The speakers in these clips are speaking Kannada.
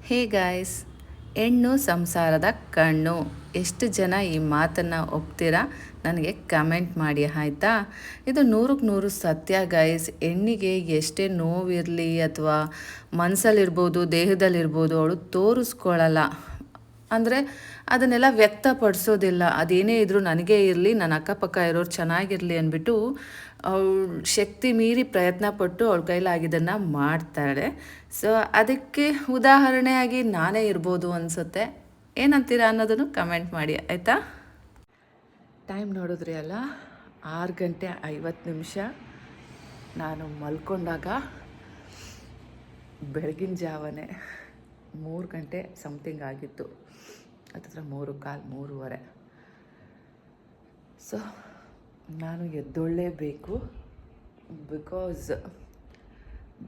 ಹೇ ಗಾಯ್ಸ್, ಹೆಣ್ಣು ಸಂಸಾರದ ಕಣ್ಣು. ಎಷ್ಟು ಜನ ಈ ಮಾತನ್ನು ಒಪ್ತೀರಾ ನನಗೆ ಕಮೆಂಟ್ ಮಾಡಿ ಆಯಿತಾ. ಇದು 100ಕ್ಕೆ 100 ಸತ್ಯ ಗಾಯ್ಸ್. ಹೆಣ್ಣಿಗೆ ಎಷ್ಟೇ ನೋವಿರಲಿ ಅಥವಾ ಮನಸ್ಸಲ್ಲಿರ್ಬೋದು, ದೇಹದಲ್ಲಿರ್ಬೋದು, ಅವಳು ತೋರಿಸ್ಕೊಳ್ಳಲ್ಲ. ಅಂದರೆ ಅದನ್ನೆಲ್ಲ ವ್ಯಕ್ತಪಡಿಸೋದಿಲ್ಲ. ಅದೇನೇ ಇದ್ದರೂ ನನಗೇ ಇರಲಿ, ನನ್ನ ಅಕ್ಕಪಕ್ಕ ಇರೋರು ಚೆನ್ನಾಗಿರಲಿ ಅಂದ್ಬಿಟ್ಟು ಅವಳು ಶಕ್ತಿ ಮೀರಿ ಪ್ರಯತ್ನ ಪಟ್ಟು ಅವಳ ಕೈಲಾಗಿದ್ದನ್ನು ಮಾಡ್ತಾಳೆ. ಸೊ ಅದಕ್ಕೆ ಉದಾಹರಣೆಯಾಗಿ ನಾನೇ ಇರ್ಬೋದು ಅನಿಸುತ್ತೆ. ಏನಂತೀರಾ ಅನ್ನೋದನ್ನು ಕಮೆಂಟ್ ಮಾಡಿ ಆಯಿತಾ. ಟೈಮ್ ನೋಡಿದ್ರಿ ಅಲ್ಲ, 6:50. ನಾನು ಮಲ್ಕೊಂಡಾಗ ಬೆಳಗಿನ ಜಾವನೇ 3 ಗಂಟೆ ಸಮಥಿಂಗ್ ಆಗಿತ್ತು. ಹತ್ತಿರ 3:15, 3:15. ಸೊ ನಾನು ಎದ್ದೊಳ್ಳೇಬೇಕು. ಬಿಕಾಸ್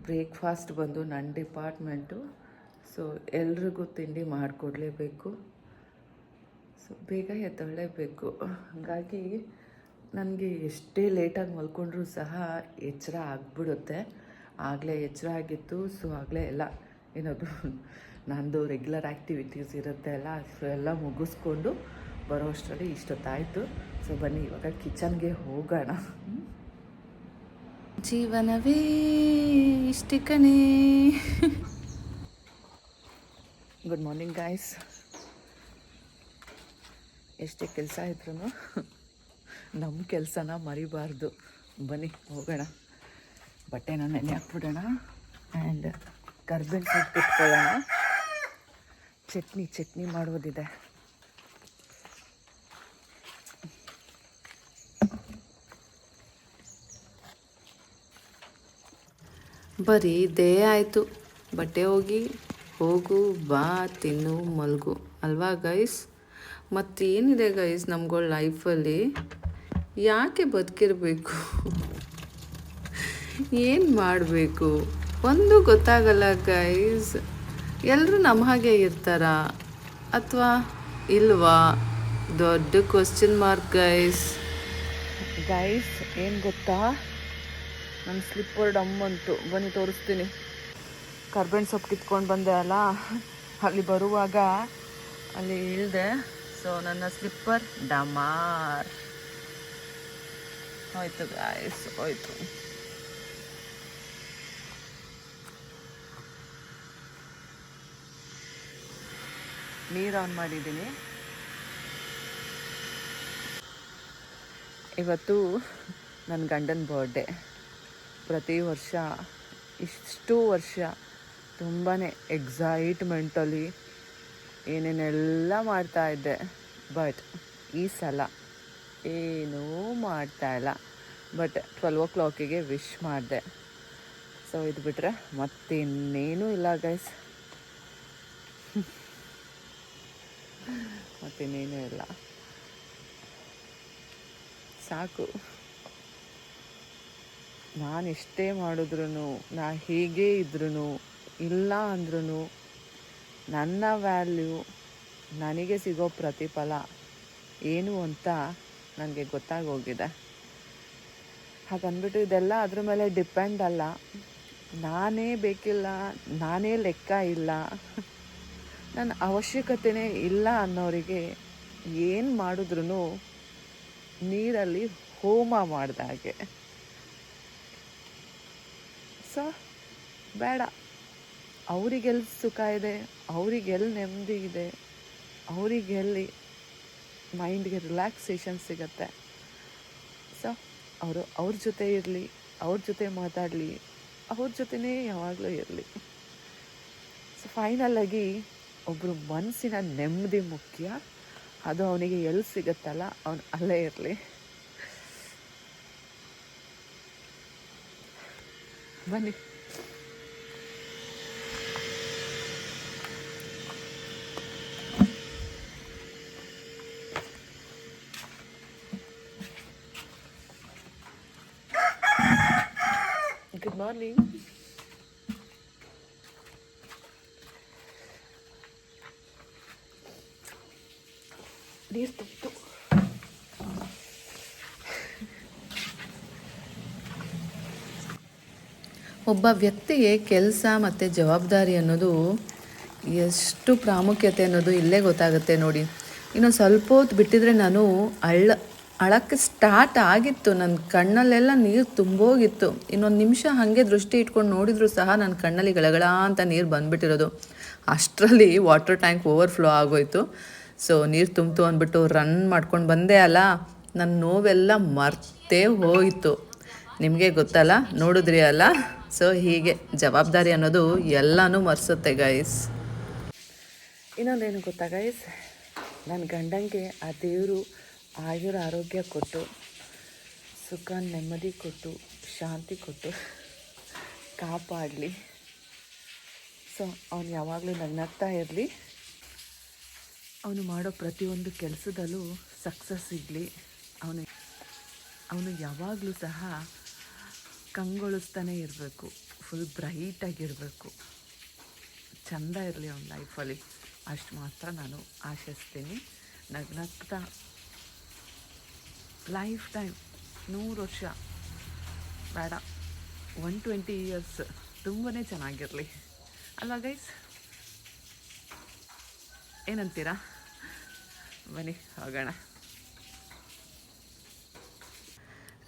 ಬ್ರೇಕ್ಫಾಸ್ಟ್ ಬಂದು ನನ್ನ ಡಿಪಾರ್ಟ್ಮೆಂಟು. ಸೊ ಎಲ್ರಿಗೂ ತಿಂಡಿ ಮಾಡಿಕೊಡ್ಲೇಬೇಕು. ಸೊ ಬೇಗ ಎದ್ದೊಳ್ಳೇಬೇಕು. ಹಾಗಾಗಿ ನನಗೆ ಎಷ್ಟೇ ಲೇಟಾಗಿ ಮಲ್ಕೊಂಡ್ರೂ ಸಹ ಎಚ್ಚರ ಆಗಿಬಿಡುತ್ತೆ. ಆಗಲೇ ಎಚ್ಚರ ಆಗಿತ್ತು. ಸೊ ಆಗಲೇ ಎಲ್ಲ ಏನದು ನಂದು ರೆಗ್ಯುಲರ್ ಆ್ಯಕ್ಟಿವಿಟೀಸ್ ಇರುತ್ತೆ ಅಲ್ಲ, ಸೊ ಎಲ್ಲ ಮುಗಿಸ್ಕೊಂಡು ಬರೋ ಅಷ್ಟರಲ್ಲಿ ಇಷ್ಟೊತ್ತಾಯಿತು. ಸೊ ಬನ್ನಿ ಇವಾಗ ಕಿಚನ್ಗೆ ಹೋಗೋಣ. ಜೀವನವೇ ಇಷ್ಟೇ ಕಣೇ. Good morning guys. ಎಷ್ಟೇ ಕೆಲಸ ಇದ್ರೂ ನಮ್ಮ ಕೆಲಸನ ಮರಿಬಾರ್ದು. ಬನ್ನಿ ಹೋಗೋಣ. ಬಟ್ಟೆನ ನೆನೆ ಹಾಕ್ಬಿಡೋಣ ಆ್ಯಂಡ್ ಕರ್ಬೇವಿನ ಸೊಪ್ಪು ಇಟ್ಕೊಳ್ಳೋಣ. ಚಟ್ನಿ ಮಾಡೋದಿದೆ. ಬರೀ ಇದೇ ಆಯಿತು. ಬಟ್ಟೆ ಹೋಗು ಬಾ ತಿನ್ನು ಮಲ್ಗು ಅಲ್ವಾ ಗೈಸ್. ಮತ್ತೇನಿದೆ ಗೈಸ್ ನಮ್ಗಳ ಲೈಫಲ್ಲಿ? ಯಾಕೆ ಬದುಕಿರಬೇಕು? ಏನು ಮಾಡಬೇಕು ಒಂದು ಗೊತ್ತಾಗಲ್ಲ ಗೈಸ್. ಎಲ್ಲರೂ ನಮ್ಮ ಹಾಗೆ ಇರ್ತಾರಾ ಅಥವಾ ಇಲ್ವಾ? ದೊಡ್ಡ ಕ್ವಶ್ಚನ್ ಮಾರ್ಕ್ ಗೈಸ್. ಏನು ಗೊತ್ತಾ, ನನ್ನ ಸ್ಲಿಪ್ಪರ್ ಡಮ್ಮಂತು. ಬನ್ನಿ ತೋರಿಸ್ತೀನಿ. ಕರ್ಬೇವಿನ ಸೊಪ್ಪು ಕಿತ್ಕೊಂಡು ಬಂದೆ ಅಲ್ಲ, ಅಲ್ಲಿ ಬರುವಾಗ ಅಲ್ಲಿ ಇಳಿದೆ. ಸೊ ನನ್ನ ಸ್ಲಿಪ್ಪರ್ ಡಮಾರ್ ಹೋಯ್ತು ಗಾಯ್ಸ್, ಹೋಯ್ತು. ನೀರು ಆನ್ ಮಾಡಿದ್ದೀನಿ. ಇವತ್ತು ನನ್ನ ಗಂಡನ ಬರ್ಡೇ. ಪ್ರತಿ ವರ್ಷ ಇಷ್ಟು ವರ್ಷ ತುಂಬಾ ಎಕ್ಸೈಟ್ಮೆಂಟಲ್ಲಿ ಏನೇನೆಲ್ಲ ಮಾಡ್ತಾಯಿದ್ದೆ. ಬಟ್ ಈ ಸಲ ಏನೂ ಮಾಡ್ತಾಯಿಲ್ಲ. ಬಟ್ 12 o'clock ವಿಶ್ ಮಾಡಿದೆ. ಸೊ ಇದು ಬಿಟ್ಟರೆ ಮತ್ತಿನ್ನೇನೂ ಇಲ್ಲ ಗೈಸ್. ಮತ್ತಿನ್ನೇನೂ ಇಲ್ಲ, ಸಾಕು. ನಾನು ಎಷ್ಟೇ ಮಾಡಿದ್ರೂ, ನಾ ಹೇಗೆ ಇದ್ರೂ, ಇಲ್ಲ ಅಂದ್ರೂ ನನ್ನ ವ್ಯಾಲ್ಯೂ, ನನಗೆ ಸಿಗೋ ಪ್ರತಿಫಲ ಏನು ಅಂತ ನನಗೆ ಗೊತ್ತಾಗೋಗಿದೆ. ಹಾಗಂದ್ಬಿಟ್ಟು ಇದೆಲ್ಲ ಅದ್ರ ಮೇಲೆ ಡಿಪೆಂಡ್ ಅಲ್ಲ. ನಾನೇ ಬೇಕಿಲ್ಲ, ನಾನೇ ಲೆಕ್ಕ ಇಲ್ಲ, ನನ್ನ ಅವಶ್ಯಕತೆಯೇ ಇಲ್ಲ ಅನ್ನೋರಿಗೆ ಏನು ಮಾಡಿದ್ರೂ ನೀರಲ್ಲಿ ಹೋಮ ಮಾಡಿದಾಗೆ. ಸೊ ಬೇಡ. ಅವರಿಗೆಲ್ಲಿ ಸುಖ ಇದೆ, ಅವರಿಗೆಲ್ಲಿ ನೆಮ್ಮದಿ ಇದೆ, ಅವರಿಗೆಲ್ಲಿ ಮೈಂಡ್ಗೆ ರಿಲ್ಯಾಕ್ಸೇಷನ್ ಸಿಗುತ್ತೆ. ಸೊ ಅವರು ಅವ್ರ ಜೊತೆ ಇರಲಿ, ಅವ್ರ ಜೊತೆ ಮಾತಾಡಲಿ, ಅವ್ರ ಜೊತೆನೇ ಯಾವಾಗಲೂ ಇರಲಿ. ಸೊ ಫೈನಲಾಗಿ ಒಬ್ಬರು ಮನಸ್ಸಿನ ನೆಮ್ಮದಿ ಮುಖ್ಯ. ಅದು ಅವನಿಗೆ ಎಲ್ಲಿ ಸಿಗುತ್ತಲ್ಲ ಅವನು ಅಲ್ಲೇ ಇರಲಿ. ಬನ್ನಿ. Good morning. ನೀರು ತಪ್ಪು. ಒಬ್ಬ ವ್ಯಕ್ತಿಗೆ ಕೆಲಸ ಮತ್ತು ಜವಾಬ್ದಾರಿ ಅನ್ನೋದು ಎಷ್ಟು ಪ್ರಾಮುಖ್ಯತೆ ಅನ್ನೋದು ಇಲ್ಲೇ ಗೊತ್ತಾಗುತ್ತೆ ನೋಡಿ. ಇನ್ನು ಸ್ವಲ್ಪ ಹೊತ್ತು ಬಿಟ್ಟಿದ್ರೆ ನಾನು ಅಳಕ್ಕೆ ಸ್ಟಾರ್ಟ್ ಆಗಿತ್ತು. ನನ್ನ ಕಣ್ಣಲ್ಲೆಲ್ಲ ನೀರು ತುಂಬೋಗಿತ್ತು. ಇನ್ನೊಂದು ನಿಮಿಷ ಹಾಗೆ ದೃಷ್ಟಿ ಇಟ್ಕೊಂಡು ನೋಡಿದರೂ ಸಹ ನನ್ನ ಕಣ್ಣಲ್ಲಿ ಗಳಗಳ ಅಂತ ನೀರು ಬಂದುಬಿಟ್ಟಿರೋದು. ಅಷ್ಟರಲ್ಲಿ ವಾಟರ್ ಟ್ಯಾಂಕ್ ಓವರ್ಫ್ಲೋ ಆಗೋಯ್ತು. ಸೊ ನೀರು ತುಂಬಿತು ಅಂದ್ಬಿಟ್ಟು ರನ್ ಮಾಡ್ಕೊಂಡು ಬಂದೆ ಅಲ್ಲ, ನನ್ನ ನೋವೆಲ್ಲ ಮರ್ತೇ ಹೋಯಿತು. ನಿಮಗೆ ಗೊತ್ತಲ್ಲ, ನೋಡಿದ್ರಿ ಅಲ್ಲ. ಸೊ ಹೀಗೆ ಜವಾಬ್ದಾರಿ ಅನ್ನೋದು ಎಲ್ಲನೂ ಮರೆಸುತ್ತೆ ಗೈಸ್. ಇನ್ನೊಂದೇನು ಗೊತ್ತಾ ಗೈಸ್, ನನ್ನ ಗಂಡಂಗೆ ಆ ದೇವರು ಆರೋಗ್ಯ ಕೊಟ್ಟು, ಸುಖ ನೆಮ್ಮದಿ ಕೊಟ್ಟು, ಶಾಂತಿ ಕೊಟ್ಟು ಕಾಪಾಡಲಿ. ಸೊ ಅವನು ಯಾವಾಗಲೂ ನಗ್ನಗ್ತಾ ಇರಲಿ. ಅವನು ಮಾಡೋ ಪ್ರತಿಯೊಂದು ಕೆಲಸದಲ್ಲೂ ಸಕ್ಸಸ್ ಸಿಗಲಿ. ಅವನು ಯಾವಾಗಲೂ ಸಹ ಕಂಗೊಳಿಸ್ತಾನೆ ಇರಬೇಕು, ಫುಲ್ ಬ್ರೈಟಾಗಿರಬೇಕು, ಚೆಂದ ಇರಲಿ ಅವನ ಲೈಫಲ್ಲಿ. ಅಷ್ಟು ಮಾತ್ರ ನಾನು ಆಶಿಸ್ತೀನಿ. ನಗ್ನಗ್ತಾ ಲೈಫ್ ಟೈಮ್ 100 ವರ್ಷ ಬೇಡ, 120 ಇಯರ್ಸ್ ತುಂಬಾ ಚೆನ್ನಾಗಿರಲಿ ಅಲ್ವಾ ಗೈಸ್? ಏನಂತೀರಾ? ಬನ್ನಿ ಹೋಗೋಣ.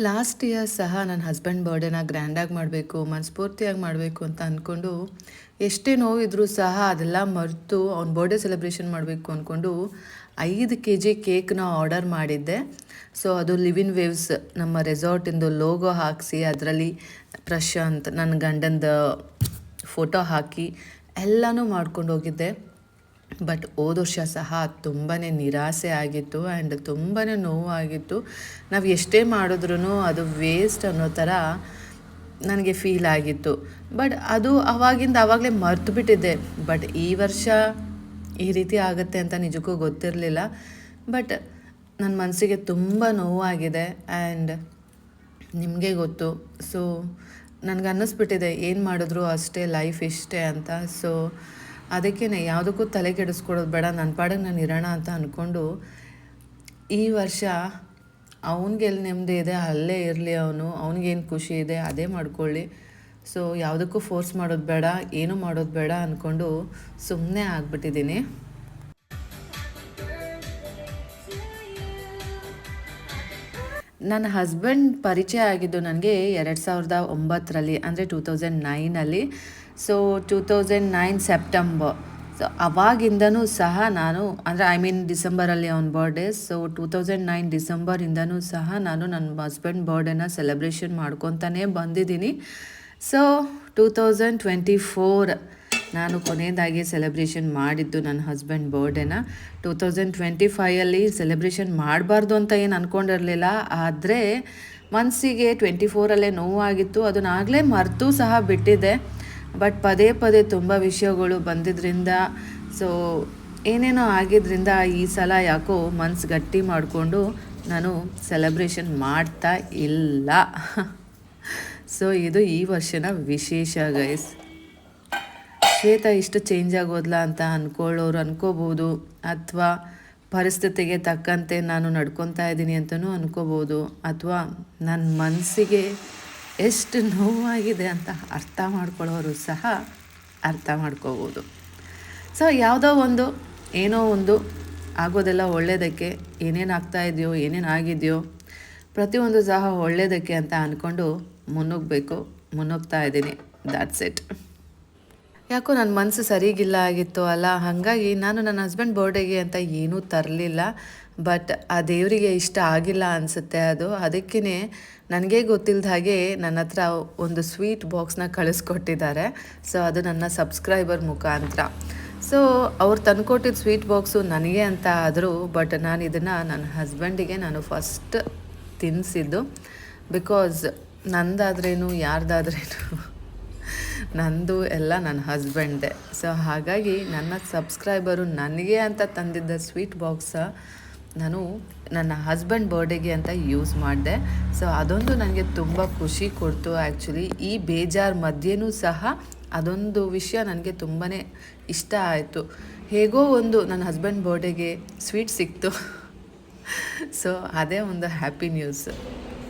ಲಾಸ್ಟ್ ಇಯರ್ ಸಹ ನನ್ನ ಹಸ್ಬೆಂಡ್ ಬರ್ಡೇನ ಗ್ರ್ಯಾಂಡಾಗಿ ಮಾಡಬೇಕು, ಮನಸ್ಫೂರ್ತಿಯಾಗಿ ಮಾಡಬೇಕು ಅಂತ ಅಂದ್ಕೊಂಡು, ಎಷ್ಟೇ ನೋವಿದ್ರೂ ಸಹ ಅದೆಲ್ಲ ಮರೆತು ಅವ್ನ ಬರ್ಡೇ ಸೆಲೆಬ್ರೇಷನ್ ಮಾಡಬೇಕು ಅಂದ್ಕೊಂಡು 5 kg ಕೇಕ್ನ ಆರ್ಡರ್ ಮಾಡಿದ್ದೆ. ಸೊ ಅದು ಲಿವಿನ್ ವೇವ್ಸ್ ನಮ್ಮ ರೆಸಾರ್ಟಿಂದು ಲೋಗೋ ಹಾಕಿಸಿ, ಅದರಲ್ಲಿ ಪ್ರಶಾಂತ್ ನನ್ನ ಗಂಡಂದು ಫೋಟೋ ಹಾಕಿ ಎಲ್ಲನೂ ಮಾಡ್ಕೊಂಡು ಹೋಗಿದ್ದೆ. ಬಟ್ ಹೋದ ವರ್ಷ ಸಹ ತುಂಬಾ ನಿರಾಸೆ ಆಗಿತ್ತು ಆ್ಯಂಡ್ ತುಂಬಾ ನೋವಾಗಿತ್ತು. ನಾವು ಎಷ್ಟೇ ಮಾಡಿದ್ರೂ ಅದು ವೇಸ್ಟ್ ಅನ್ನೋ ಥರ ನನಗೆ ಫೀಲ್ ಆಗಿತ್ತು. ಬಟ್ ಅದು ಆವಾಗಲೇ ಮರ್ತು ಬಿಟ್ಟಿದ್ದೆ. ಬಟ್ ಈ ವರ್ಷ ಈ ರೀತಿ ಆಗುತ್ತೆ ಅಂತ ನಿಜಕ್ಕೂ ಗೊತ್ತಿರಲಿಲ್ಲ. ಬಟ್ ನನ್ನ ಮನಸ್ಸಿಗೆ ತುಂಬ ನೋವಾಗಿದೆ ಆ್ಯಂಡ್ ನಿಮಗೆ ಗೊತ್ತು. ಸೊ ನನಗೆ ಅನ್ನಿಸ್ಬಿಟ್ಟಿದೆ, ಏನು ಮಾಡಿದ್ರು ಅಷ್ಟೇ, ಲೈಫ್ ಇಷ್ಟೇ ಅಂತ. ಸೊ ಅದಕ್ಕೇ ಯಾವುದಕ್ಕೂ ತಲೆ ಕೆಡಿಸ್ಕೊಡೋದು ಬೇಡ, ನನ್ನ ಪಾಡಿಗೆ ನಾನು ಇರೋಣ ಅಂತ ಅಂದ್ಕೊಂಡು ಈ ವರ್ಷ ಅವ್ನಿಗೆ ಎಲ್ಲಿ ನೆಮ್ಮದಿ ಇದೆ ಅಲ್ಲೇ ಇರಲಿ, ಅವ್ನಿಗೇನು ಖುಷಿ ಇದೆ ಅದೇ ಮಾಡ್ಕೊಳ್ಳಿ. ಸೊ ಯಾವುದಕ್ಕೂ ಫೋರ್ಸ್ ಮಾಡೋದು ಬೇಡ, ಏನೂ ಮಾಡೋದು ಬೇಡ ಅಂದ್ಕೊಂಡು ಸುಮ್ಮನೆ ಆಗಿಬಿಟ್ಟಿದ್ದೀನಿ. ನನ್ನ ಹಸ್ಬೆಂಡ್ ಪರಿಚಯ ಆಗಿದ್ದು ನನಗೆ 2009ರಲ್ಲಿ, ಅಂದರೆ 2009ಅಲ್ಲಿ. So 2009 September. ಸೊ ಅವಾಗಿಂದನೂ ಸಹ ನಾನು, ಅಂದರೆ ಡಿಸೆಂಬರಲ್ಲಿ ಅವನ ಬರ್ಡೇ. ಸೊ 2009 ಡಿಸೆಂಬರಿಂದನೂ ಸಹ ನಾನು ನನ್ನ ಹಸ್ಬೆಂಡ್ ಬರ್ಡೇನ ಸೆಲೆಬ್ರೇಷನ್ ಮಾಡ್ಕೊತಾನೇ ಬಂದಿದ್ದೀನಿ. ಸೊ 2024 ನಾನು ಕೊನೆಯದಾಗಿ ಸೆಲೆಬ್ರೇಷನ್ ಮಾಡಿದ್ದು ನನ್ನ ಹಸ್ಬೆಂಡ್ ಬರ್ಡೇನ. 2025ಅಲ್ಲಿ ಸೆಲೆಬ್ರೇಷನ್ ಮಾಡಬಾರ್ದು ಅಂತ ಏನು ಅಂದ್ಕೊಂಡಿರಲಿಲ್ಲ. ಆದರೆ ಮನಸ್ಸಿಗೆ 24ಅಲ್ಲೇ ನೋವಾಗಿತ್ತು. ಅದನ್ನಾಗಲೇ ಮರೆತು ಸಹ ಬಿಟ್ಟಿದ್ದೆ. ಬಟ್ ಪದೇ ಪದೇ ತುಂಬ ವಿಷಯಗಳು ಬಂದಿದ್ದರಿಂದ, ಸೊ ಏನೇನೋ ಆಗಿದ್ದರಿಂದ ಈ ಸಲ ಯಾಕೋ ಮನಸ್ಸು ಗಟ್ಟಿ ಮಾಡಿಕೊಂಡು ನಾನು ಸೆಲೆಬ್ರೇಷನ್ ಮಾಡ್ತಾ ಇಲ್ಲ. ಸೊ ಇದು ಈ ವರ್ಷದ ವಿಶೇಷ ಗೈಸ್. ಶ್ವೇತಾ ಇಷ್ಟು ಚೇಂಜ್ ಆಗೋದ್ಲ ಅಂತ ಅಂದ್ಕೊಳ್ಳೋರು ಅನ್ಕೋಬೋದು, ಅಥವಾ ಪರಿಸ್ಥಿತಿಗೆ ತಕ್ಕಂತೆ ನಾನು ನಡ್ಕೊತಾ ಇದ್ದೀನಿ ಅಂತಲೂ ಅನ್ಕೋಬೋದು, ಅಥವಾ ನನ್ನ ಮನಸ್ಸಿಗೆ ಎಷ್ಟು ನೋವಾಗಿದೆ ಅಂತ ಅರ್ಥ ಮಾಡ್ಕೊಳ್ಳೋರು ಸಹ ಅರ್ಥ ಮಾಡ್ಕೋಬೋದು. ಸೊ ಯಾವುದೋ ಒಂದು ಏನೋ ಒಂದು ಆಗೋದೆಲ್ಲ ಒಳ್ಳೆಯದಕ್ಕೆ. ಏನೇನು ಆಗ್ತಾಯಿದೆಯೋ, ಏನೇನು ಆಗಿದೆಯೋ ಪ್ರತಿಯೊಂದು ಸಹ ಒಳ್ಳೆಯದಕ್ಕೆ ಅಂತ ಅಂದ್ಕೊಂಡು ಮುನ್ನುಗ್ತಾ ಇದ್ದೀನಿ. That's it. ಯಾಕೋ ನನ್ನ ಮನಸ್ಸು ಸರಿಗಿಲ್ಲ ಆಗಿತ್ತು ಅಲ್ಲ, ಹಾಗಾಗಿ ನಾನು ನನ್ನ ಹಸ್ಬೆಂಡ್ ಬರ್ಡೇಗೆ ಅಂತ ಏನೂ ತರಲಿಲ್ಲ. ಬಟ್ ಆ ದೇವರಿಗೆ ಇಷ್ಟ ಆಗಿಲ್ಲ ಅನಿಸುತ್ತೆ ಅದು. ಅದಕ್ಕೇ ನನಗೆ ಗೊತ್ತಿಲ್ಲದ ಹಾಗೆ ನನ್ನ ಹತ್ರ ಒಂದು ಸ್ವೀಟ್ ಬಾಕ್ಸ್ನ ಕಳಿಸ್ಕೊಟ್ಟಿದ್ದಾರೆ. ಸೊ ಅದು ನನ್ನ ಸಬ್ಸ್ಕ್ರೈಬರ್ ಮುಖಾಂತರ. ಸೊ ಅವ್ರು ತಂದುಕೊಟ್ಟಿದ್ದ ಸ್ವೀಟ್ ಬಾಕ್ಸು ನನಗೆ ಅಂತ ಆದರೂ, ಬಟ್ ನಾನು ಇದನ್ನು ನನ್ನ ಹಸ್ಬೆಂಡಿಗೆ ನಾನು ಫಸ್ಟ್ ತಿನ್ನಿಸಿದ್ದು. ಬಿಕಾಸ್ ನಂದಾದ್ರೇನು ಯಾರ್ದಾದ್ರೇನು ನಂದು ಎಲ್ಲ ನನ್ನ ಹಸ್ಬೆಂಡ್ದೆ. ಸೊ ಹಾಗಾಗಿ ನನ್ನ ಸಬ್ಸ್ಕ್ರೈಬರು ನನಗೆ ಅಂತ ತಂದಿದ್ದ ಸ್ವೀಟ್ ಬಾಕ್ಸ ನಾನು ನನ್ನ ಹಸ್ಬೆಂಡ್ ಬರ್ಡೇಗೆ ಅಂತ ಯೂಸ್ ಮಾಡಿದೆ. ಸೊ ಅದೊಂದು ನನಗೆ ತುಂಬ ಖುಷಿ ಕೊಡ್ತು. ಆ್ಯಕ್ಚುಲಿ ಈ ಬೇಜಾರು ಮಧ್ಯೆನೂ ಸಹ ಅದೊಂದು ವಿಷಯ ನನಗೆ ತುಂಬಾ ಇಷ್ಟ ಆಯಿತು. ಹೇಗೋ ಒಂದು ನನ್ನ ಹಸ್ಬೆಂಡ್ ಬರ್ಡೇಗೆ ಸ್ವೀಟ್ ಸಿಕ್ತು. ಸೊ ಅದೇ ಒಂದು ಹ್ಯಾಪಿ ನ್ಯೂಸ್.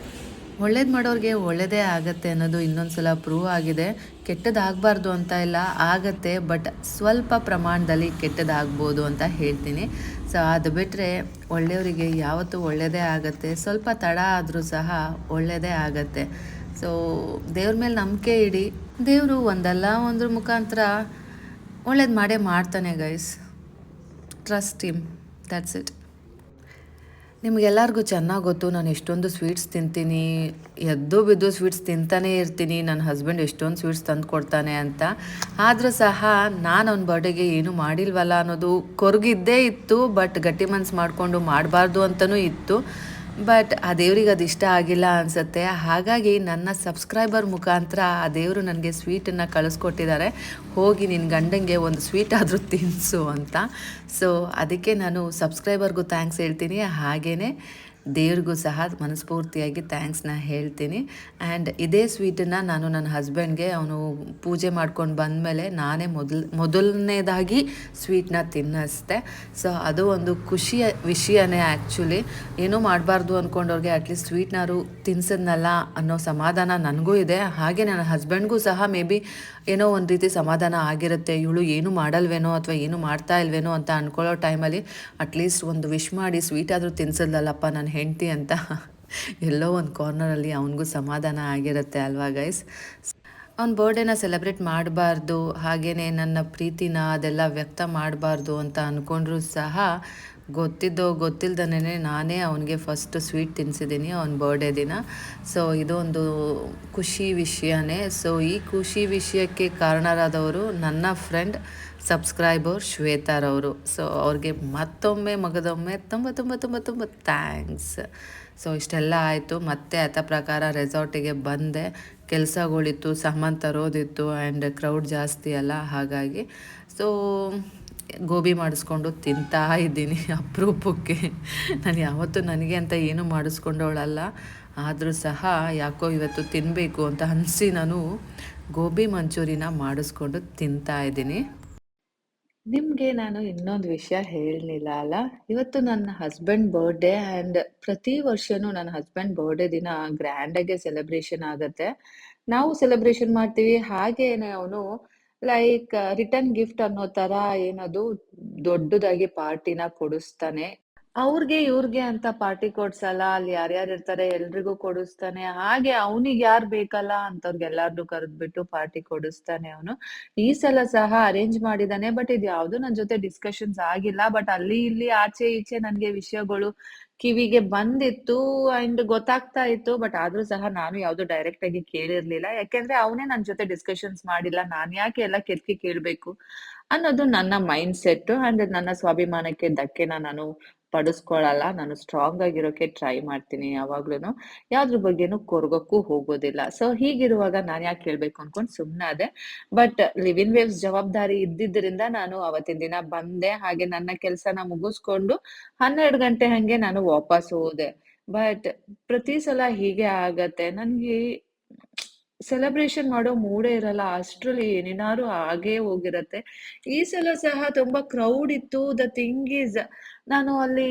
ಒಳ್ಳೇದು ಮಾಡೋರಿಗೆ ಒಳ್ಳೆಯದೇ ಆಗತ್ತೆ ಅನ್ನೋದು ಇನ್ನೊಂದು ಸಲ ಪ್ರೂವ್ ಆಗಿದೆ. ಕೆಟ್ಟದಾಗಬಾರ್ದು ಅಂತ ಇಲ್ಲ, ಆಗತ್ತೆ, ಬಟ್ ಸ್ವಲ್ಪ ಪ್ರಮಾಣದಲ್ಲಿ ಕೆಟ್ಟದಾಗ್ಬೋದು ಅಂತ ಹೇಳ್ತೀನಿ. ಸೊ ಅದು ಬಿಟ್ಟರೆ ಒಳ್ಳೆಯವರಿಗೆ ಯಾವತ್ತೂ ಒಳ್ಳೆಯದೇ ಆಗತ್ತೆ. ಸ್ವಲ್ಪ ತಡ ಆದರೂ ಸಹ ಒಳ್ಳೆಯದೇ ಆಗತ್ತೆ. ಸೊ ದೇವ್ರ ಮೇಲೆ ನಂಬಿಕೆ ಇಡಿ. ದೇವರು ಒಂದಲ್ಲ ಒಂದ್ರ ಮುಖಾಂತರ ಒಳ್ಳೇದು ಮಾಡೇ ಮಾಡ್ತಾನೆ guys. Trust him, that's it. ನಿಮಗೆಲ್ಲರಿಗೂ ಚೆನ್ನಾಗಿ ಗೊತ್ತು ನಾನು ಎಷ್ಟೊಂದು ಸ್ವೀಟ್ಸ್ ತಿಂತೀನಿ, ಎದ್ದು ಬಿದ್ದು ಸ್ವೀಟ್ಸ್ ತಿಂತಾನೇ ಇರ್ತೀನಿ. ನನ್ನ ಹಸ್ಬೆಂಡ್ ಎಷ್ಟೊಂದು ಸ್ವೀಟ್ಸ್ ತಂದು ಕೊಡ್ತಾನೆ ಅಂತ. ಆದರೂ ಸಹ ನಾನು ಅವ್ನ ಬರ್ಡೇಗೆ ಏನೂ ಮಾಡಿಲ್ವಲ್ಲ ಅನ್ನೋದು ಕೊರಗಿದ್ದೇ ಇತ್ತು. ಬಟ್ ಗಟ್ಟಿ ಮನ್ಸು ಮಾಡಿಕೊಂಡು ಮಾಡಬಾರ್ದು ಅಂತಲೂ ಇತ್ತು. ಬಟ್ ಆ ದೇವ್ರಿಗೆ ಅದು ಇಷ್ಟ ಆಗಿಲ್ಲ ಅನಿಸುತ್ತೆ. ಹಾಗಾಗಿ ನನ್ನ ಸಬ್ಸ್ಕ್ರೈಬರ್ ಮುಖಾಂತರ ಆ ದೇವರು ನನಗೆ ಸ್ವೀಟನ್ನು ಕಳಿಸ್ಕೊಟ್ಟಿದ್ದಾರೆ, ಹೋಗಿ ನಿನ್ನ ಗಂಡಂಗೆ ಒಂದು ಸ್ವೀಟ್ ಆದರೂ ತಿನ್ನಿಸು ಅಂತ. ಸೊ ಅದಕ್ಕೆ ನಾನು ಸಬ್ಸ್ಕ್ರೈಬರ್ಗೂ ಥ್ಯಾಂಕ್ಸ್ ಹೇಳ್ತೀನಿ, ಹಾಗೆಯೇ ದೇವ್ರಿಗೂ ಸಹ ಮನಸ್ಫೂರ್ತಿಯಾಗಿ ಥ್ಯಾಂಕ್ಸ್ನ ಹೇಳ್ತೀನಿ. ಆ್ಯಂಡ್ ಇದೇ ಸ್ವೀಟನ್ನು ನಾನು ನನ್ನ ಹಸ್ಬೆಂಡ್ಗೆ ಅವನು ಪೂಜೆ ಮಾಡ್ಕೊಂಡು ಬಂದಮೇಲೆ ನಾನೇ ಮೊದಲನೇದಾಗಿ ಸ್ವೀಟ್ನ ತಿನ್ನಿಸ್ದೆ. ಸೊ ಅದು ಒಂದು ಖುಷಿಯ ವಿಷಯನೇ ಆ್ಯಕ್ಚುಲಿ. ಏನೂ ಮಾಡಬಾರ್ದು ಅಂದ್ಕೊಂಡವ್ರಿಗೆ ಅಟ್ಲೀಸ್ಟ್ ಸ್ವೀಟ್ನಾರು ತಿನ್ಸಿದ್ನಲ್ಲ ಅನ್ನೋ ಸಮಾಧಾನ ನನಗೂ ಇದೆ. ಹಾಗೆ ನನ್ನ ಹಸ್ಬೆಂಡ್ಗೂ ಸಹ ಮೇ ಬಿ ಏನೋ ಒಂದು ರೀತಿ ಸಮಾಧಾನ ಆಗಿರುತ್ತೆ, ಇವಳು ಏನು ಮಾಡಲ್ವೇನೋ ಅಥವಾ ಏನು ಮಾಡ್ತಾ ಇಲ್ವೇನೋ ಅಂತ ಅಂದ್ಕೊಳ್ಳೋ ಟೈಮಲ್ಲಿ ಅಟ್ಲೀಸ್ಟ್ ಒಂದು ವಿಶ್ ಮಾಡಿ ಸ್ವೀಟ್ ಆದರೂ ತಿನ್ಸಿದ್ಲಲ್ಲಪ್ಪ ನನ್ನ ಹೆಂಡತಿ ಅಂತ ಎಲ್ಲೋ ಒಂದು ಕಾರ್ನರಲ್ಲಿ ಅವನಿಗೂ ಸಮಾಧಾನ ಆಗಿರುತ್ತೆ ಅಲ್ವಾ ಗೈಸ್. ಅವ್ನ ಬರ್ಡೇನ ಸೆಲೆಬ್ರೇಟ್ ಮಾಡಬಾರ್ದು, ಹಾಗೆಯೇ ನನ್ನ ಪ್ರೀತಿನ ಅದೆಲ್ಲ ವ್ಯಕ್ತ ಮಾಡಬಾರ್ದು ಅಂತ ಅಂದ್ಕೊಂಡ್ರೂ ಸಹ ಗೊತ್ತಿದ್ದೋ ಗೊತ್ತಿಲ್ದನೇ ನಾನೇ ಅವನಿಗೆ ಫಸ್ಟ್ ಸ್ವೀಟ್ ತಿನ್ನಿಸಿದ್ದೀನಿ ಅವನ ಬರ್ಡೇ ದಿನ. ಸೊ ಇದೊಂದು ಖುಷಿ ವಿಷಯನೇ. ಸೊ ಈ ಖುಷಿ ವಿಷಯಕ್ಕೆ ಕಾರಣರಾದವರು ನನ್ನ ಫ್ರೆಂಡ್ ಸಬ್ಸ್ಕ್ರೈಬರ್ ಶ್ವೇತಾರವರು. ಸೊ ಅವ್ರಿಗೆ ಮತ್ತೊಮ್ಮೆ ಮಗದೊಮ್ಮೆ ತುಂಬ ತುಂಬ ತುಂಬ ತುಂಬ ಥ್ಯಾಂಕ್ಸ್. ಸೊ ಇಷ್ಟೆಲ್ಲ ಆಯಿತು. ಮತ್ತೆ ಅಥ ಪ್ರಕಾರ ರೆಸಾರ್ಟಿಗೆ ಬಂದೆ. ಕೆಲಸಗಳಿತ್ತು, ಸಾಮಾನು ತರೋದಿತ್ತು, ಆ್ಯಂಡ್ ಕ್ರೌಡ್ ಜಾಸ್ತಿ ಅಲ್ಲ, ಹಾಗಾಗಿ ಸೊ ಗೋಬಿ ಮಾಡಿಸ್ಕೊಂಡು ತಿಂತಾ ಇದ್ದೀನಿ ಅಪರೂಪಕ್ಕೆ. ನಾನು ಯಾವತ್ತೂ ನನಗೆ ಅಂತ ಏನೂ ಮಾಡಿಸ್ಕೊಂಡವಳಲ್ಲ, ಆದರೂ ಸಹ ಯಾಕೋ ಇವತ್ತು ತಿನ್ನಬೇಕು ಅಂತ ಅನಿಸಿ ನಾನು ಗೋಬಿ ಮಂಚೂರಿನ ಮಾಡಿಸ್ಕೊಂಡು ತಿಂತಾ ಇದ್ದೀನಿ. ನಿಮಗೆ ನಾನು ಇನ್ನೊಂದು ವಿಷಯ ಹೇಳಲಿಲ್ಲ ಅಲ್ಲ, ಇವತ್ತು ನನ್ನ ಹಸ್ಬೆಂಡ್ ಬರ್ಡೇ. ಆ್ಯಂಡ್ ಪ್ರತಿ ವರ್ಷವೂ ನನ್ನ ಹಸ್ಬೆಂಡ್ ಬರ್ಡೇ ದಿನ ಗ್ರ್ಯಾಂಡಾಗೆ ಸೆಲೆಬ್ರೇಷನ್ ಆಗುತ್ತೆ. ನಾವು ಸೆಲೆಬ್ರೇಷನ್ ಮಾಡ್ತೀವಿ, ಹಾಗೇನೆ ಅವನು ಲೈಕ್ ರಿಟರ್ನ್ ಗಿಫ್ಟ್ ಅನ್ನೋ ಥರ ಏನದು ದೊಡ್ಡದಾಗಿ ಪಾರ್ಟಿನ ಕೊಡಿಸ್ತಾನೆ. ಅವ್ರಿಗೆ ಇವ್ರಿಗೆ ಅಂತ ಪಾರ್ಟಿ ಕೊಡ್ಸಲ್ಲ, ಅಲ್ಲಿ ಯಾರ್ಯಾರು ಇರ್ತಾರೆ ಎಲ್ರಿಗೂ ಕೊಡಿಸ್ತಾನೆ. ಹಾಗೆ ಅವನಿಗೆ ಯಾರು ಬೇಕಲ್ಲ ಅಂತವ್ರಿಗೆಲ್ಲಾರ್ನೂ ಕರೆದ್ಬಿಟ್ಟು ಪಾರ್ಟಿ ಕೊಡಿಸ್ತಾನೆ ಅವನು. ಈ ಸಲ ಸಹ ಅರೇಂಜ್ ಮಾಡಿದಾನೆ, ಬಟ್ ಇದು ಯಾವುದು ನನ್ನ ಜೊತೆ ಡಿಸ್ಕಷನ್ಸ್ ಆಗಿಲ್ಲ. ಬಟ್ ಅಲ್ಲಿ ಇಲ್ಲಿ ಆಚೆ ಈಚೆ ನನಗೆ ವಿಷಯಗಳು ಕಿವಿಗೆ ಬಂದಿತ್ತು ಅಂಡ್ ಗೊತ್ತಾಗ್ತಾ ಇತ್ತು. ಬಟ್ ಆದ್ರೂ ಸಹ ನಾನು ಯಾವ್ದು ಡೈರೆಕ್ಟ್ ಆಗಿ ಕೇಳಿರ್ಲಿಲ್ಲ, ಯಾಕೆಂದ್ರೆ ಅವನೇ ನನ್ನ ಜೊತೆ ಡಿಸ್ಕಷನ್ಸ್ ಮಾಡಿಲ್ಲ. ನಾನ್ ಯಾಕೆ ಎಲ್ಲ ಕೆತ್ತಿ ಕೇಳ್ಬೇಕು ಅನ್ನೋದು ನನ್ನ ಮೈಂಡ್ ಸೆಟ್. ಅಂಡ್ ನನ್ನ ಸ್ವಾಭಿಮಾನಕ್ಕೆ ಧಕ್ಕೆನ ನಾನು ಪಡಿಸ್ಕೊಳಲ್ಲ. ನಾನು ಸ್ಟ್ರಾಂಗ್ ಆಗಿರೋಕೆ ಟ್ರೈ ಮಾಡ್ತೀನಿ ಯಾವಾಗ್ಲೂನು. ಯಾವ್ದ್ರ ಬಗ್ಗೆನೂ ಕೊರ್ಗಕ್ಕೂ ಹೋಗೋದಿಲ್ಲ. ಸೊ ಹೀಗಿರುವಾಗ ನಾನು ಯಾಕೆ ಕೇಳ್ಬೇಕು ಅನ್ಕೊಂಡು ಸುಮ್ಮನಾದೆ. ಬಟ್ ಲಿವ್ ಇನ್ ವೇವ್ಸ್ ಜವಾಬ್ದಾರಿ ಇದ್ದಿದ್ದರಿಂದ ನಾನು ಅವತ್ತಿನ ದಿನ ಬಂದೆ. ಹಾಗೆ ನನ್ನ ಕೆಲಸನ ಮುಗಿಸ್ಕೊಂಡು 12 ಗಂಟೆ ಹಂಗೆ ನಾನು ವಾಪಸ್ ಹೋದೆ. ಬಟ್ ಪ್ರತಿ ಸಲ ಹೀಗೆ ಆಗತ್ತೆ. ನನ್ಗೆ ಸೆಲೆಬ್ರೇಷನ್ ಮಾಡೋ ಮೂಡೇ ಇರಲ್ಲ, ಅಷ್ಟ್ರಲ್ಲಿ ಏನೇನಾರು ಆಗೇ ಹೋಗಿರತ್ತೆ. ಈ ಸಲ ಸಹ ತುಂಬಾ ಕ್ರೌಡ್ ಇತ್ತು. ದ ಥಿಂಗ್ ಈಸ್, ನಾನು ಅಲ್ಲಿ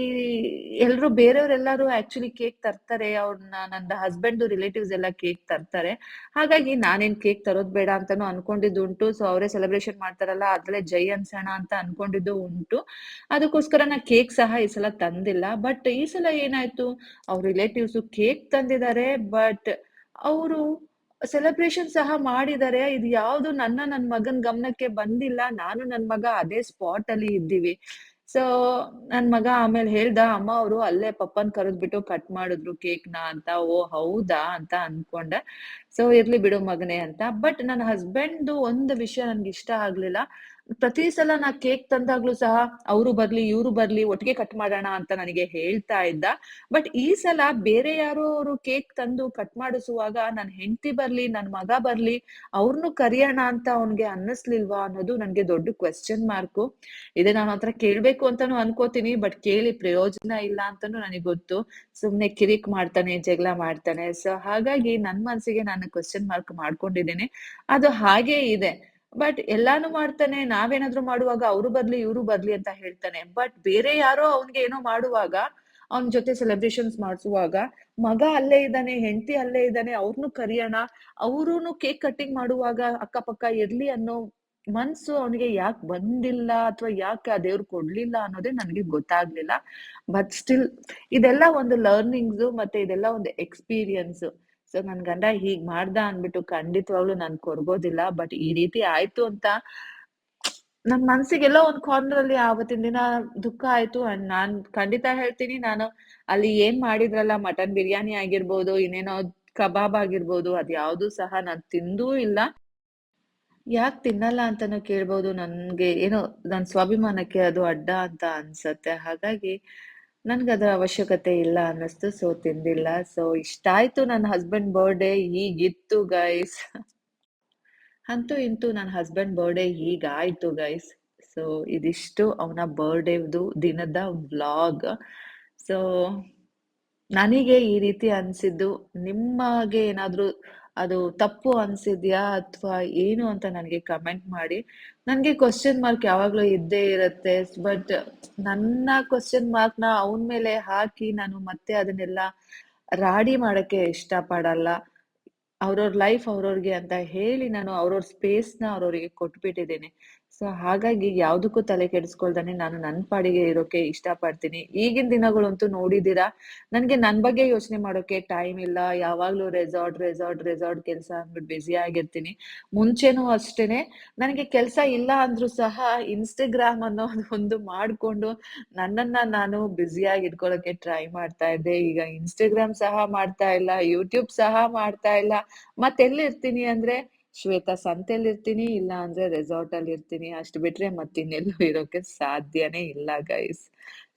ಎಲ್ರು ಬೇರೆಯವರೆಲ್ಲರೂ ಆಕ್ಚುಲಿ ಕೇಕ್ ತರ್ತಾರೆ. ಅವ್ರನ್ನ ನನ್ನ ಹಸ್ಬೆಂಡ್ ರಿಲೇಟಿವ್ಸ್ ಎಲ್ಲ ಕೇಕ್ ತರ್ತಾರೆ. ಹಾಗಾಗಿ ನಾನೇನ್ ಕೇಕ್ ತರೋದ್ ಬೇಡ ಅಂತಾನು ಅನ್ಕೊಂಡಿದ್ದು ಉಂಟು. ಸೊ ಅವರೇ ಸೆಲೆಬ್ರೇಷನ್ ಮಾಡ್ತಾರಲ್ಲ, ಅದ್ರಲ್ಲೇ ಜೈ ಅನ್ಸೋಣ ಅಂತ ಅನ್ಕೊಂಡಿದ್ದು ಉಂಟು. ಅದಕ್ಕೋಸ್ಕರ ನಾ ಕೇಕ್ ಸಹ ಈ ಸಲ ತಂದಿಲ್ಲ. ಬಟ್ ಈ ಸಲ ಏನಾಯ್ತು, ಅವ್ರ ರಿಲೇಟಿವ್ಸ್ ಕೇಕ್ ತಂದಿದ್ದಾರೆ, ಬಟ್ ಅವರು ಸೆಲೆಬ್ರೇಷನ್ ಸಹ ಮಾಡಿದ್ದಾರೆ. ಇದು ಯಾವ್ದು ನನ್ ಮಗನ್ ಗಮನಕ್ಕೆ ಬಂದಿಲ್ಲ. ನಾನು ನನ್ ಮಗ ಅದೇ ಸ್ಪಾಟ್ ಅಲ್ಲಿ ಇದ್ದೀವಿ. ಸೊ ನನ್ ಮಗ ಆಮೇಲೆ ಹೇಳ್ದ, ಅಮ್ಮ ಅವರು ಅಲ್ಲೇ ಪಪ್ಪನ್ ಕರೆದ್ಬಿಟ್ಟು ಕಟ್ ಮಾಡಿದ್ರು ಕೇಕ್‌ನ ಅಂತ. ಓ ಹೌದಾ ಅಂತ ಅನ್ಕೊಂಡೆ. ಸೊ ಇರ್ಲಿ ಬಿಡು ಮಗನೇ ಅಂತ. ಬಟ್ ನನ್ನ ಹಸ್ಬೆಂಡ್‌ದು ಒಂದು ವಿಷಯ ನನ್ಗೆ ಇಷ್ಟ ಆಗ್ಲಿಲ್ಲ. ಪ್ರತಿ ಸಲ ನಾ ಕೇಕ್ ತಂದಾಗ್ಲೂ ಸಹ ಅವ್ರು ಬರ್ಲಿ, ಇವ್ರು ಬರ್ಲಿ, ಒಟ್ಟಿಗೆ ಕಟ್ ಮಾಡೋಣ ಅಂತ ನನಗೆ ಹೇಳ್ತಾ ಇದ್ದ. ಬಟ್ ಈ ಸಲ ಬೇರೆ ಯಾರೋ ಅವರು ಕೇಕ್ ತಂದು ಕಟ್ ಮಾಡಿಸುವಾಗ ನನ್ ಹೆಂಡತಿ ಬರ್ಲಿ, ನನ್ ಮಗ ಬರ್ಲಿ, ಅವ್ರನ್ನು ಕರಿಯೋಣ ಅಂತ ಅವ್ನ್ಗೆ ಅನ್ನಿಸ್ಲಿಲ್ವಾ ಅನ್ನೋದು ನನ್ಗೆ ದೊಡ್ಡ ಕ್ವೆಶ್ಚನ್ ಮಾರ್ಕು. ಇದೆ ನಾನು ಹತ್ರ ಕೇಳ್ಬೇಕು ಅಂತಾನು ಅನ್ಕೋತೀನಿ, ಬಟ್ ಕೇಳಿ ಪ್ರಯೋಜನ ಇಲ್ಲ ಅಂತಾನು ನನಗೆ ಗೊತ್ತು. ಸುಮ್ನೆ ಕಿರಿಕ್ ಮಾಡ್ತಾನೆ, ಜಗಳ ಮಾಡ್ತಾನೆ. ಸೊ ಹಾಗಾಗಿ ನನ್ ಮನ್ಸಿಗೆ ನಾನು ಕ್ವೆಶ್ಚನ್ ಮಾರ್ಕ್ ಮಾಡ್ಕೊಂಡಿದ್ದೀನಿ. ಅದು ಹಾಗೇ ಇದೆ. ಬಟ್ ಎಲ್ಲಾನು ಮಾಡ್ತಾನೆ, ನಾವೇನಾದ್ರೂ ಮಾಡುವಾಗ ಅವ್ರು ಬರ್ಲಿ, ಇವ್ರು ಬರ್ಲಿ ಅಂತ ಹೇಳ್ತಾನೆ. ಬಟ್ ಬೇರೆ ಯಾರೋ ಅವ್ನ್ಗೆ ಏನೋ ಮಾಡುವಾಗ ಅವನ ಜೊತೆ ಸೆಲೆಬ್ರೇಷನ್ಸ್ ಮಾಡಿಸುವಾಗ ಮಗ ಅಲ್ಲೇ ಇದ್ದಾನೆ, ಹೆಂಡತಿ ಅಲ್ಲೇ ಇದ್ದಾನೆ, ಅವ್ರನ್ನು ಕರಿಯೋಣ, ಅವರೂನು ಕೇಕ್ ಕಟ್ಟಿಂಗ್ ಮಾಡುವಾಗ ಅಕ್ಕಪಕ್ಕ ಇರ್ಲಿ ಅನ್ನೋ ಮನ್ಸು ಅವನಿಗೆ ಯಾಕೆ ಬಂದಿಲ್ಲ ಅಥವಾ ಯಾಕೆ ಆ ದೇವ್ರು ಕೊಡ್ಲಿಲ್ಲ ಅನ್ನೋದೇ ನನಗೆ ಗೊತ್ತಾಗ್ಲಿಲ್ಲ. ಬಟ್ ಸ್ಟಿಲ್ ಇದೆಲ್ಲ ಒಂದು ಲರ್ನಿಂಗ್ಸು ಮತ್ತೆ ಇದೆಲ್ಲ ಒಂದು ಎಕ್ಸ್ಪೀರಿಯನ್ಸ್. ಸೊ ನನ್ ಗಂಡ ಹೀಗ್ ಮಾಡ್ದ ಅನ್ಬಿಟ್ಟು ಖಂಡಿತವಾಗ್ಲೂ ನಾನ್ ಕೊರ್ಗೋದಿಲ್ಲ. ಬಟ್ ಈ ರೀತಿ ಆಯ್ತು ಅಂತ ನನ್ ಮನ್ಸಿಗೆಲ್ಲೋ ಒಂದ್ ಕಾರ್ನರ್ ಅಲ್ಲಿ ಆವತ್ತಿನ ದಿನ ದುಃಖ ಆಯ್ತು. ಅಂಡ್ ನಾನ್ ಖಂಡಿತ ಹೇಳ್ತೀನಿ, ನಾನು ಅಲ್ಲಿ ಏನ್ ಮಾಡಿದ್ರಲ್ಲ ಮಟನ್ ಬಿರಿಯಾನಿ ಆಗಿರ್ಬೋದು, ಇನ್ನೇನೋ ಕಬಾಬ್ ಆಗಿರ್ಬೋದು, ಅದ್ಯಾವ್ದು ಸಹ ನಾನ್ ತಿಂದೂ ಇಲ್ಲ. ಯಾಕ್ ತಿನ್ನಲ್ಲ ಅಂತಾನೂ ಕೇಳ್ಬೋದು. ನನ್ಗೆ ಏನೋ ನನ್ ಸ್ವಾಭಿಮಾನಕ್ಕೆ ಅದು ಅಡ್ಡ ಅಂತ ಅನ್ಸತ್ತೆ. ಹಾಗಾಗಿ ನನ್ಗದ್ರ ಅವಶ್ಯಕತೆ ಇಲ್ಲ ಅನ್ನಿಸ್ತು. ಸೊ ತಿಂದಿಲ್ಲ. ಸೊ ಇಷ್ಟಾಯ್ತು ನನ್ನ ಹಸ್ಬೆಂಡ್ ಬರ್ಡೇ ಹೀಗಿತ್ತು ಗೈಸ್. ಅಂತೂ ಇಂತೂ ನನ್ನ ಹಸ್ಬೆಂಡ್ ಬರ್ಡೇ ಹೀಗಾಯ್ತು ಗೈಸ್. ಸೊ ಇದಿಷ್ಟು ಅವನ ಬರ್ಡೇದು ದಿನದ ವ್ಲಾಗ್. ಸೊ ನನಗೆ ಈ ರೀತಿ ಅನ್ಸಿದ್ದು, ನಿಮಗೆ ಏನಾದ್ರೂ ಅದು ತಪ್ಪು ಅನ್ಸಿದ್ಯಾ ಅಥವಾ ಏನು ಅಂತ ನನಗೆ ಕಮೆಂಟ್ ಮಾಡಿ. ನನಗೆ ಕ್ವಶನ್ ಮಾರ್ಕ್ ಯಾವಾಗ್ಲೂ ಇದ್ದೇ ಇರತ್ತೆ. ಬಟ್ ನನ್ನ ಕ್ವಶನ್ ಮಾರ್ಕ್ನ ಅವನ ಮೇಲೆ ಹಾಕಿ ನಾನು ಮತ್ತೆ ಅದನ್ನೆಲ್ಲ ರಾಡಿ ಮಾಡಕ್ಕೆ ಇಷ್ಟಪಡಲ್ಲ. ಅವ್ರವ್ರ ಲೈಫ್ ಅವ್ರವ್ರಿಗೆ ಅಂತ ಹೇಳಿ ನಾನು ಅವ್ರವ್ರ ಸ್ಪೇಸ್ನ ಅವ್ರವ್ರಿಗೆ ಕೊಟ್ಬಿಟ್ಟಿದ್ದೀನಿ. ಸೊ ಹಾಗಾಗಿ ಯಾವ್ದಕ್ಕೂ ತಲೆ ಕೆಡಿಸ್ಕೊಳ್ದೇನೆ ನಾನು ನನ್ನ ಪಾಡಿಗೆ ಇರೋಕೆ ಇಷ್ಟಪಡ್ತೀನಿ. ಈಗಿನ ದಿನಗಳಂತೂ ನೋಡಿದೀರಾ, ನನ್ಗೆ ನನ್ ಬಗ್ಗೆ ಯೋಚನೆ ಮಾಡೋಕೆ ಟೈಮ್ ಇಲ್ಲ. ಯಾವಾಗ್ಲೂ ರೆಸಾರ್ಟ್ ಕೆಲಸ ಅಂದ್ಬಿಟ್ಟು ಬ್ಯುಸಿ ಆಗಿರ್ತೀನಿ. ಮುಂಚೆನೂ ಅಷ್ಟೇನೆ, ನನಗೆ ಕೆಲಸ ಇಲ್ಲ ಅಂದ್ರೂ ಸಹ ಇನ್ಸ್ಟಾಗ್ರಾಮ್ ಅನ್ನೋ ಒಂದು ಮಾಡ್ಕೊಂಡು ನನ್ನನ್ನ ನಾನು ಬ್ಯುಸಿಯಾಗಿ ಇಟ್ಕೊಳ್ಳೋಕೆ ಟ್ರೈ ಮಾಡ್ತಾ ಇದ್ದೆ. ಈಗ ಇನ್ಸ್ಟಾಗ್ರಾಮ್ ಸಹ ಮಾಡ್ತಾ ಇಲ್ಲ, ಯೂಟ್ಯೂಬ್ ಸಹ ಮಾಡ್ತಾ ಇಲ್ಲ. ಮತ್ತೆಲ್ಲಿರ್ತೀನಿ ಅಂದ್ರೆ ಶ್ವೇತಾ ಸಂತೆಲಿರ್ತೀನಿ, ಇಲ್ಲ ಅಂದ್ರೆ ರೆಸಾರ್ಟ್ ಅಲ್ಲಿ ಇರ್ತೀನಿ. ಅಷ್ಟು ಬಿಟ್ರೆ ಮತ್ತಿನ್ನೆಲ್ಲೂ ಇರೋಕೆ ಸಾಧ್ಯನೇ ಇಲ್ಲ ಗೈಸ್.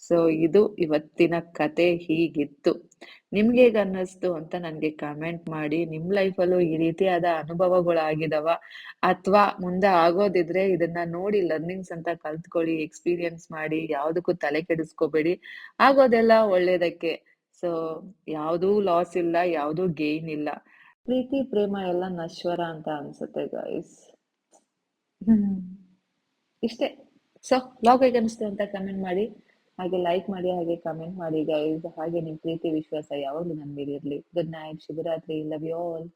ಸೊ ಇದು ಇವತ್ತಿನ ಕತೆ ಹೀಗಿತ್ತು. ನಿಮ್ಗೆ ಹೇಗ್ ಅನ್ನಿಸ್ತು ಅಂತ ನನ್ಗೆ ಕಮೆಂಟ್ ಮಾಡಿ. ನಿಮ್ ಲೈಫಲ್ಲೂ ಈ ರೀತಿಯಾದ ಅನುಭವಗಳಾಗಿದಾವ ಅಥವಾ ಮುಂದೆ ಆಗೋದಿದ್ರೆ ಇದನ್ನ ನೋಡಿ ಲರ್ನಿಂಗ್ಸ್ ಅಂತ ಕಲ್ತ್ಕೊಳ್ಳಿ, ಎಕ್ಸ್ಪೀರಿಯನ್ಸ್ ಮಾಡಿ. ಯಾವ್ದಕ್ಕೂ ತಲೆ ಕೆಡಿಸ್ಕೋಬೇಡಿ, ಆಗೋದೆಲ್ಲ ಒಳ್ಳೇದಕ್ಕೆ. ಸೊ ಯಾವ್ದೂ ಲಾಸ್ ಇಲ್ಲ, ಯಾವ್ದೂ ಗೇನ್ ಇಲ್ಲ. ಪ್ರೀತಿ ಪ್ರೇಮ ಎಲ್ಲ ನಶ್ವರ ಅಂತ ಅನ್ಸುತ್ತೆ ಗೈಸ್. ಹ್ಮ್ ಇಷ್ಟೇ. ಸೊ ಬ್ಲಾಗ್ ಹೇಗೆ ಅನಿಸ್ತು ಅಂತ ಕಮೆಂಟ್ ಮಾಡಿ, ಹಾಗೆ ಲೈಕ್ ಮಾಡಿ, ಹಾಗೆ ಕಮೆಂಟ್ ಮಾಡಿ ಗೈಸ್. ಹಾಗೆ ನಿಮ್ ಪ್ರೀತಿ ವಿಶ್ವಾಸ ಯಾವಾಗಲೂ ನನ್ ಮೇಲೆ ಇರ್ಲಿ. ಗುಡ್ ನೈಟ್, ಶುಭರಾತ್ರಿ, ಲವ್ ಯು ಆಲ್.